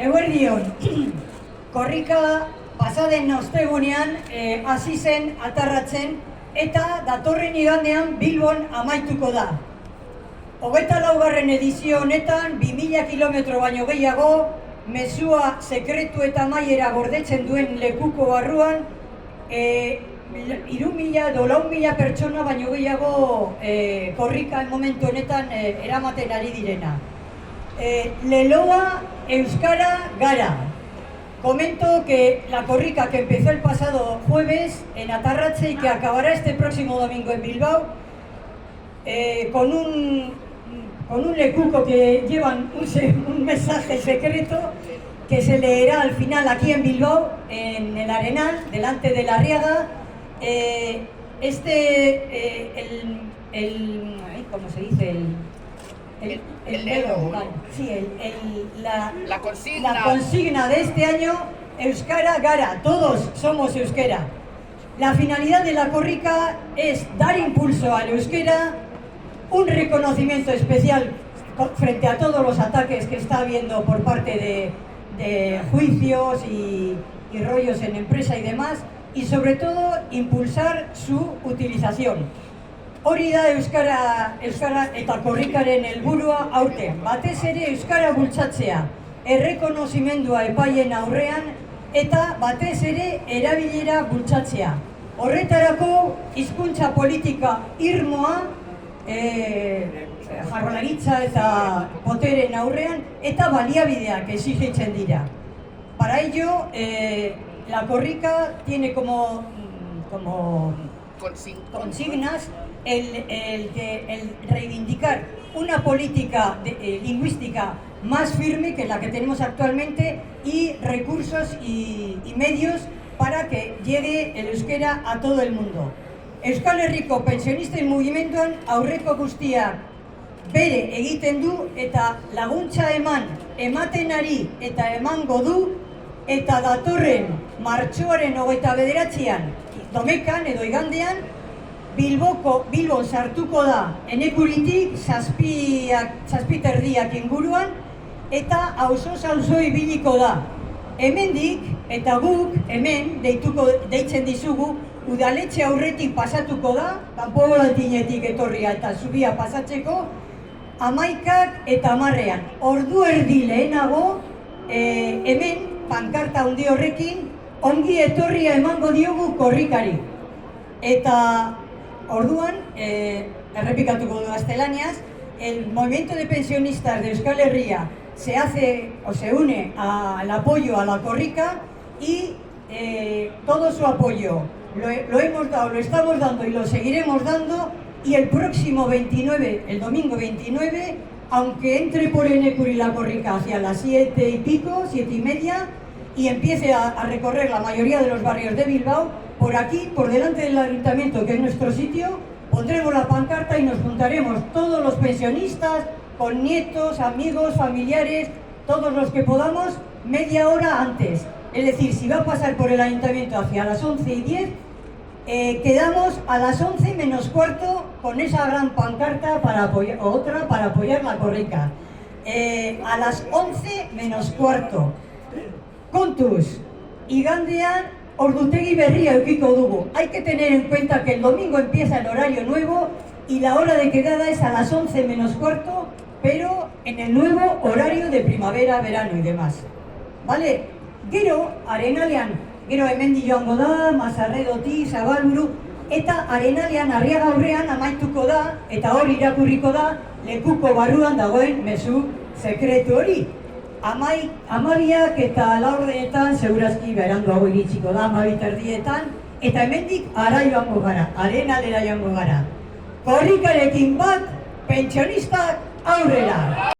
Eguerdion, korrika pasaden ostegunean hasi zen atarratzen eta datorren igandean Bilbon amaituko da. 24. edizio honetan 2000 kilometro baino gehiago, mezua sekretu eta amaiera gordetzen duen lekuko barruan 3.000 edo 4.000 pertsona baino gehiago korrika momentu honetan eramaten ari direna. Leloa, euskara, gara. Comento que la corrika que empezó el pasado jueves en Atarratze y que acabará este próximo domingo en Bilbao con un lekuko que llevan un mensaje secreto que se leerá al final aquí en Bilbao, en el Arenal, delante de la Arriaga. ¿Cómo se dice? La consigna de este año, euskara, gara, todos somos euskera. La finalidad de la corrika es dar impulso al euskera, un reconocimiento especial frente a todos los ataques que está habiendo por parte de juicios y rollos en empresa y demás, y sobre todo impulsar su utilización. Hori da euskara eta korrikaren helburua aurten. Batez ere euskara bultzatzea, errekonozimendua epaien aurrean eta batez ere erabilera bultzatzea. Horretarako hizkuntza politika irmoa, jaurlaritza eta poteren aurrean eta baliabideak exigitzen dira. Para ello, la corrika tiene como consignas el reivindicar una política lingüística más firme que la que tenemos actualmente y recursos y medios para que llegue el euskera a todo el mundo. Euskal Herriko pensionisten mugimenduan aurreko guztia bere egiten du eta laguntza ematen ari eta emango du, eta datorren martxoaren 29an Domekan edo igandean Bilbon sartuko da Enekuritik 7:30 inguruan eta auzoz auzo ibiliko da. Hemendik eta guk hemen deitzen dizugu, udaletxe aurretik pasatuko da, kanpo bolatinetik etorria eta zubia pasatzeko, 11 eta 10ean. Ordu erdi lehenago hemen pankarta handi horrekin ongi etorria emango diogu korrikari. Eta orduan, errepikatuko du gaztelaniaz, el movimiento de pensionistas de Euskal Herria se une al apoyo a la corrika y todo su apoyo lo hemos dado, lo estamos dando y lo seguiremos dando, y el próximo 29, el domingo 29, aunque entre por Enekuri la corrika hacia las 7 y pico, 7:30, y empiece a recorrer la mayoría de los barrios de Bilbao, por aquí, por delante del ayuntamiento, que es nuestro sitio, pondremos la pancarta y nos juntaremos todos los pensionistas, con nietos, amigos, familiares, todos los que podamos, media hora antes. Es decir, si va a pasar por el ayuntamiento hacia las 11:10, quedamos a las 11 menos cuarto con esa gran pancarta para apoyar la corrika. A las 11 menos cuarto. Kontuz, igandean ordutegi berria eukiko dugu. Hay que tener en cuenta que el domingo empieza el horario nuevo y la hora de quedada es a las 11 menos cuarto, pero en el nuevo horario de primavera, verano y demás. ¿Vale? Gero, Arenalean, gero hemendi joango da, Mazarredoti, Zabalburu, eta Arenalean Arriaga aurrean amaituko da, eta hor irakurriko da, lekuko barruan dagoen mezu sekretu hori. 12 eta 4 segurazki beranduago iritsiko da, 12:30, eta hemendik ara joango gara, Arenalera joango gara. Korrikarekin bat, pentsionistak aurrera!